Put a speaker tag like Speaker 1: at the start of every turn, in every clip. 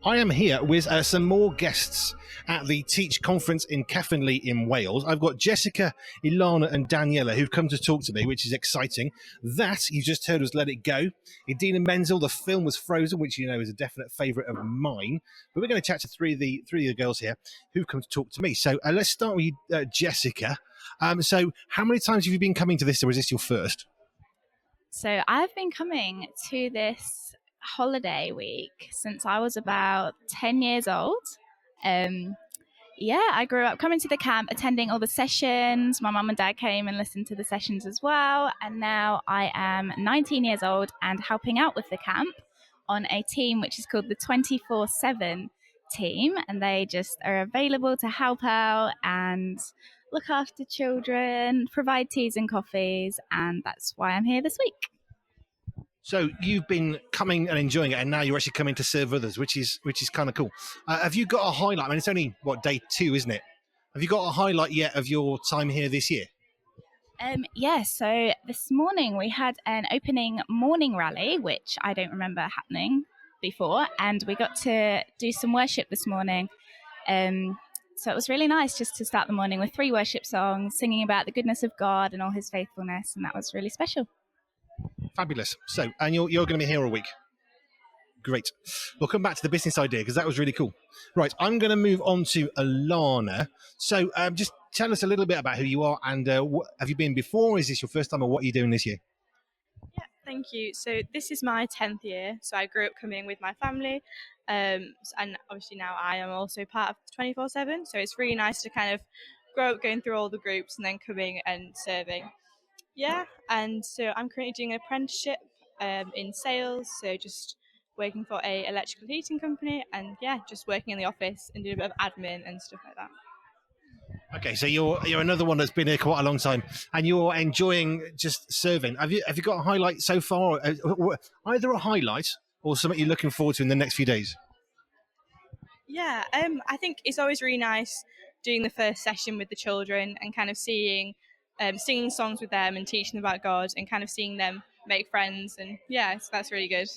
Speaker 1: I am here with some more guests at the Teach conference in Caernarfon in Wales. I've got Jessica, Ilana and Daniella who've come to talk to me, which is exciting. That you just heard was Let It Go. Idina Menzel, the film was Frozen, which you know is a definite favourite of mine. But we're going to chat to three of the girls here who've come to talk to me. So let's start with Jessica. So how many times have you been coming to this, or is this your first?
Speaker 2: So I've been coming to this holiday week since I was about 10 years old. I grew up coming to the camp, attending all the sessions. My mum and dad came and listened to the sessions as well. And now I am 19 years old and helping out with the camp on a team which is called the 24/7 team. And they just are available to help out and look after children, provide teas and coffees. And that's why I'm here this week.
Speaker 1: So you've been coming and enjoying it, and now you're actually coming to serve others, which is kind of cool. Have you got a highlight? I mean, it's only day 2, isn't it? Have you got a highlight yet of your time here this year?
Speaker 2: So this morning we had an opening morning rally, which I don't remember happening before, and we got to do some worship this morning. So it was really nice just to start the morning with 3 worship songs, singing about the goodness of God and all his faithfulness, and that was really special.
Speaker 1: Fabulous. So, and you're going to be here all week. Great. We'll come back to the business idea because that was really cool. Right, I'm going to move on to Ilana. So just tell us a little bit about who you are and have you been before? Is this your first time, or what are you doing this year?
Speaker 3: Yeah, thank you. So this is my 10th year. So I grew up coming with my family. And obviously now I am also part of 24/7. So it's really nice to kind of grow up going through all the groups and then coming and serving. Yeah, and so I'm currently doing an apprenticeship in sales. So just working for a electrical heating company and just working in the office and doing a bit of admin and stuff like that.
Speaker 1: Okay, so you're another one that's been here quite a long time, and you're enjoying just serving. Have you got a highlight so far? Either a highlight or something you're looking forward to in the next few days?
Speaker 3: Yeah, I think it's always really nice doing the first session with the children and kind of singing songs with them and teaching them about God and kind of seeing them make friends. And so that's really good.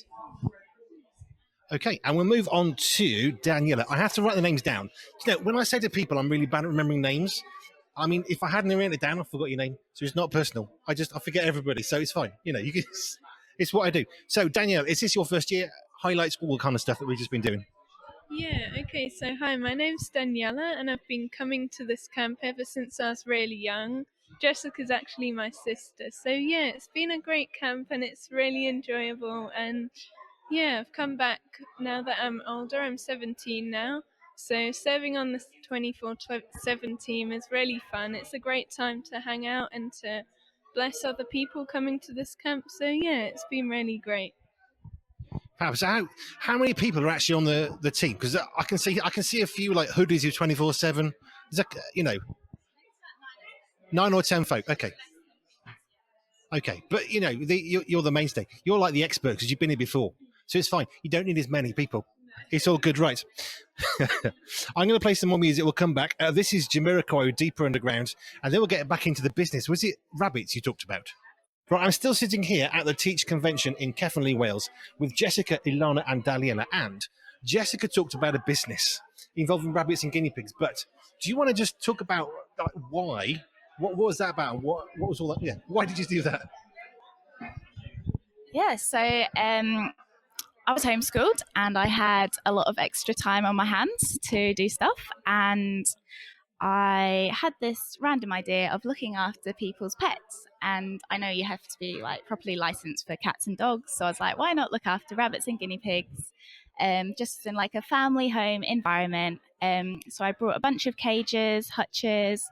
Speaker 1: Okay, and we'll move on to Daniella. I have to write the names down. You know, when I say to people I'm really bad at remembering names, I mean, if I hadn't written it down, I forgot your name. So it's not personal. I forget everybody, so it's fine. You know, it's what I do. So Danielle, is this your first year? Highlights all the kind of stuff that we've just been doing.
Speaker 4: Yeah, okay, so hi, my name's Daniella and I've been coming to this camp ever since I was really young. Jessica's actually my sister. So yeah, it's been a great camp and it's really enjoyable, and yeah, I've come back now that I'm older. I'm 17 now. So serving on this 24/7 team is really fun. It's a great time to hang out and to bless other people coming to this camp. So yeah, it's been really great.
Speaker 1: Fab. So how many people are actually on the team? Because I can see a few like hoodies who 24/7. Is that 9 or 10 folk? Okay, but you're the mainstay. You're like the expert because you've been here before, so it's fine. You don't need as many people. It's all good, right? I'm going to play some more music. We'll come back. This is Jamiroquai, Deeper Underground, and then we'll get back into the business. Was it rabbits you talked about? Right, I'm still sitting here at the Teach convention in Caernarfon, Wales, with Jessica, Ilana, and Daniella. And Jessica talked about a business involving rabbits and guinea pigs. But do you want to just talk about why? What was that about? What was all that? Yeah, why did you do that?
Speaker 2: Yeah, so I was homeschooled and I had a lot of extra time on my hands to do stuff. And I had this random idea of looking after people's pets. And I know you have to be like properly licensed for cats and dogs. So I was like, why not look after rabbits and guinea pigs? Just in like a family home environment. So I brought a bunch of cages, hutches,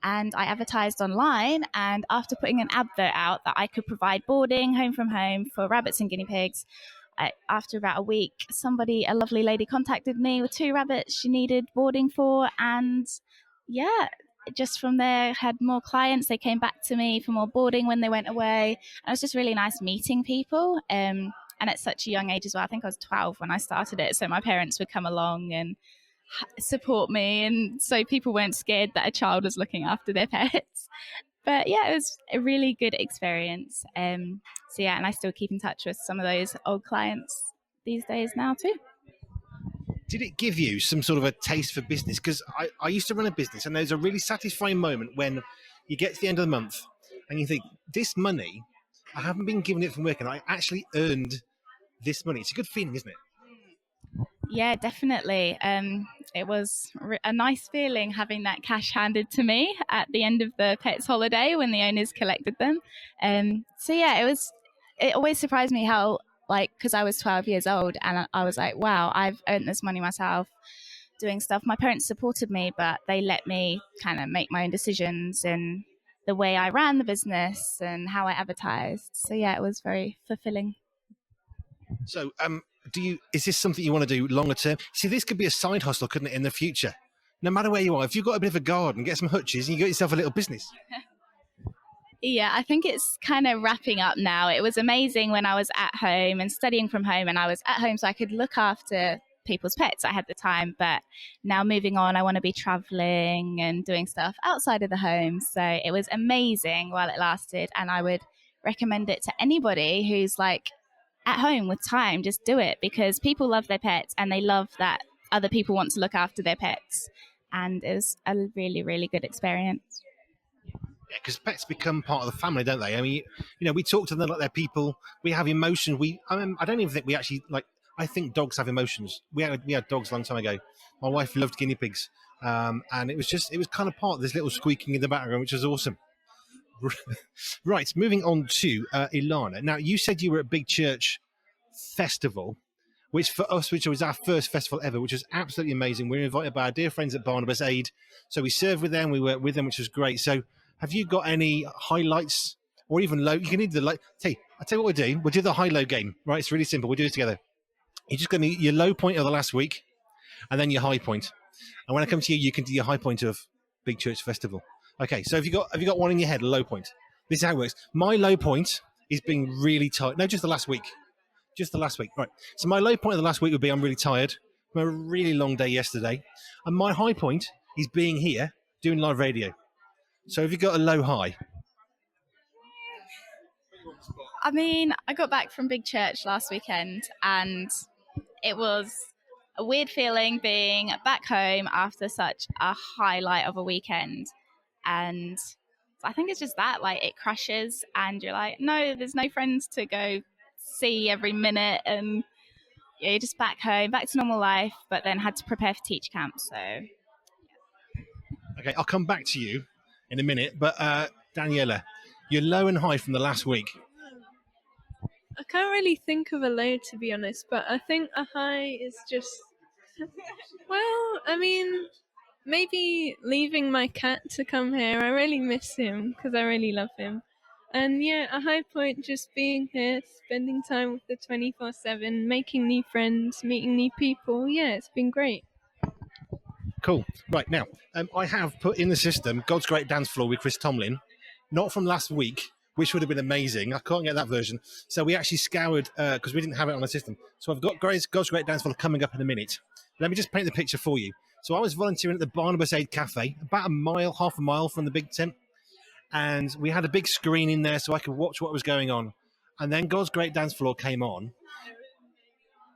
Speaker 2: and I advertised online. And after putting an advert out that I could provide boarding home from home for rabbits and guinea pigs, after about a week, a lovely lady contacted me with 2 rabbits she needed boarding for. And just from there, had more clients. They came back to me for more boarding when they went away. And it was just really nice meeting people. And at such a young age as well. I think I was 12 when I started it. So my parents would come along and support me. And so people weren't scared that a child was looking after their pets. But yeah, it was a really good experience. And I still keep in touch with some of those old clients these days now too.
Speaker 1: Did it give you some sort of a taste for business? Because I used to run a business, and there's a really satisfying moment when you get to the end of the month and you think, this money, I haven't been given it from work, and I actually earned this money. It's a good feeling, isn't it?
Speaker 2: Yeah, definitely. It was a nice feeling having that cash handed to me at the end of the pets holiday when the owners collected them. So yeah, it was. It always surprised me how, like, because I was 12 years old and I was like, wow, I've earned this money myself doing stuff. My parents supported me, but they let me kind of make my own decisions and the way I ran the business and how I advertised. So yeah, it was very fulfilling.
Speaker 1: So, is this something you want to do longer term? See, this could be a side hustle, couldn't it, in the future? No matter where you are, if you've got a bit of a garden, get some hutches, and you got yourself a little business.
Speaker 2: Yeah, I think it's kind of wrapping up now. It was amazing when I was at home and studying from home, and I was at home so I could look after people's pets. I had the time, but now moving on, I want to be traveling and doing stuff outside of the home. So it was amazing while it lasted, and I would recommend it to anybody who's like at home with time. Just do it because people love their pets and they love that other people want to look after their pets. And it was a really, really good experience.
Speaker 1: Yeah, because pets become part of the family, don't they? I mean, we talk to them like they're people. We have emotions. I don't even think we actually like. I think dogs have emotions. We had dogs a long time ago. My wife loved guinea pigs, and it was kind of part of this little squeaking in the background, which was awesome. Right, moving on to Ilana. Now, you said you were at Big Church Festival, which for us, which was our first festival ever, which was absolutely amazing. We were invited by our dear friends at Barnabas Aid, so we served with them, we worked with them, which was great. So, have you got any highlights or even low? You can either I'll tell you what we'll do. We'll do the high-low game, right? It's really simple. We'll do it together. You're just going to your low point of the last week, and then your high point. And when I come to you, you can do your high point of Big Church Festival. Okay, so have you got one in your head, a low point? This is how it works. My low point is being really tired. No, just the last week. Just the last week. Right. So my low point of the last week would be I'm really tired. I had a really long day yesterday. And my high point is being here doing live radio. So have you got a low high?
Speaker 2: I mean, I got back from Big Church last weekend and it was a weird feeling being back home after such a highlight of a weekend. And I think it's just that, like, it crashes and you're like, no, there's no friends to go see every minute. And yeah, you're just back home, back to normal life, but then had to prepare for teach camp. So,
Speaker 1: Okay, I'll come back to you in a minute. But Daniella, your low and high from the last week.
Speaker 4: I can't really think of a low, to be honest, but I think a high is just, well, I mean, maybe leaving my cat to come here. I really miss him because I really love him. And yeah, a high point just being here, spending time with the 24/7, making new friends, meeting new people. Yeah, it's been great.
Speaker 1: Cool. Right, now, I have put in the system God's Great Dance Floor with Chris Tomlin, not from last week, which would have been amazing. I can't get that version. So we actually scoured, because we didn't have it on the system. So I've got God's Great Dance Floor coming up in a minute. Let me just paint the picture for you. So I was volunteering at the Barnabas Aid Cafe, about half a mile from the big tent. And we had a big screen in there so I could watch what was going on. And then God's Great Dance Floor came on.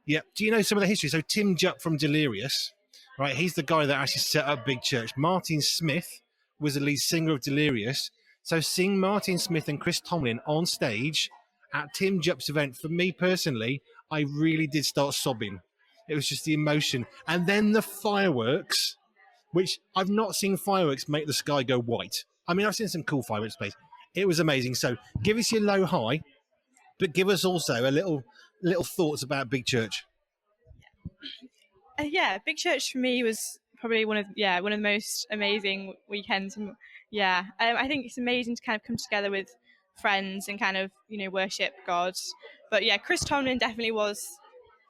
Speaker 1: Yeah. Do you know some of the history? So Tim Jupp from Delirious, right? He's the guy that actually set up Big Church. Martin Smith was the lead singer of Delirious. So seeing Martin Smith and Chris Tomlin on stage at Tim Jupp's event, for me personally, I really did start sobbing. It was just the emotion. And then the fireworks, which I've not seen fireworks make the sky go white. I mean, I've seen some cool fireworks plays. It was amazing. So give us your low high, but give us also a little thoughts about Big Church.
Speaker 3: Yeah, Big Church for me was probably one of the most amazing weekends. Yeah, I think it's amazing to kind of come together with friends and kind of worship God. But yeah, Chris Tomlin definitely was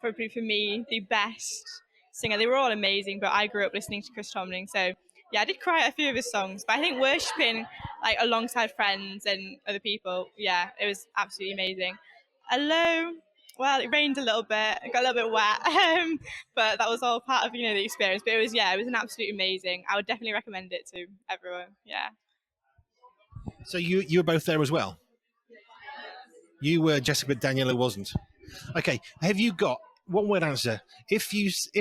Speaker 3: probably for me the best singer. They were all amazing, but I grew up listening to Chris Tomlin, so yeah, I did cry at a few of his songs. But I think worshiping like alongside friends and other people, yeah, it was absolutely amazing. Hello. Well, it rained a little bit. It got a little bit wet, but that was all part of the experience. But it was an absolutely amazing. I would definitely recommend it to everyone. Yeah.
Speaker 1: So you were both there as well. You were Jessica, but Daniela wasn't. Okay. Have you got one word answer. If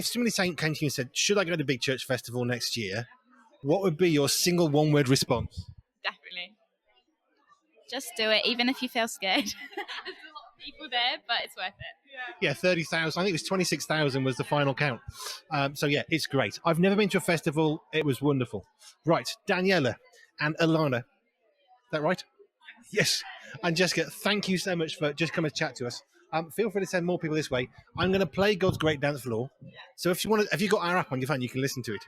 Speaker 1: somebody came to you and said, "Should I go to Big Church Festival next year?" What would be your single one word response?
Speaker 2: Definitely. Just do it, even if you feel scared. There's a lot of people there, but it's worth it.
Speaker 1: Yeah, 30,000. I think it was 26,000 was the final count. So yeah, it's great. I've never been to a festival. It was wonderful. Right, Daniella and Ilana. Is that right? Yes. And Jessica, thank you so much for just coming to chat to us. Feel free to send more people this way. I'm going to play God's Great Dance Floor. So if you got our app on your phone, you can listen to it.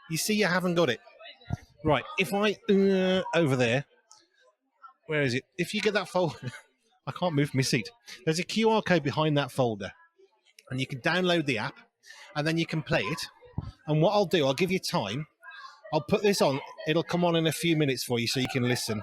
Speaker 1: You see, you haven't got it. Right. If I over there, where is it? If you get that folder, I can't move from my seat. There's a QR code behind that folder, and you can download the app, and then you can play it. And what I'll do, I'll give you time. I'll put this on. It'll come on in a few minutes for you, so you can listen.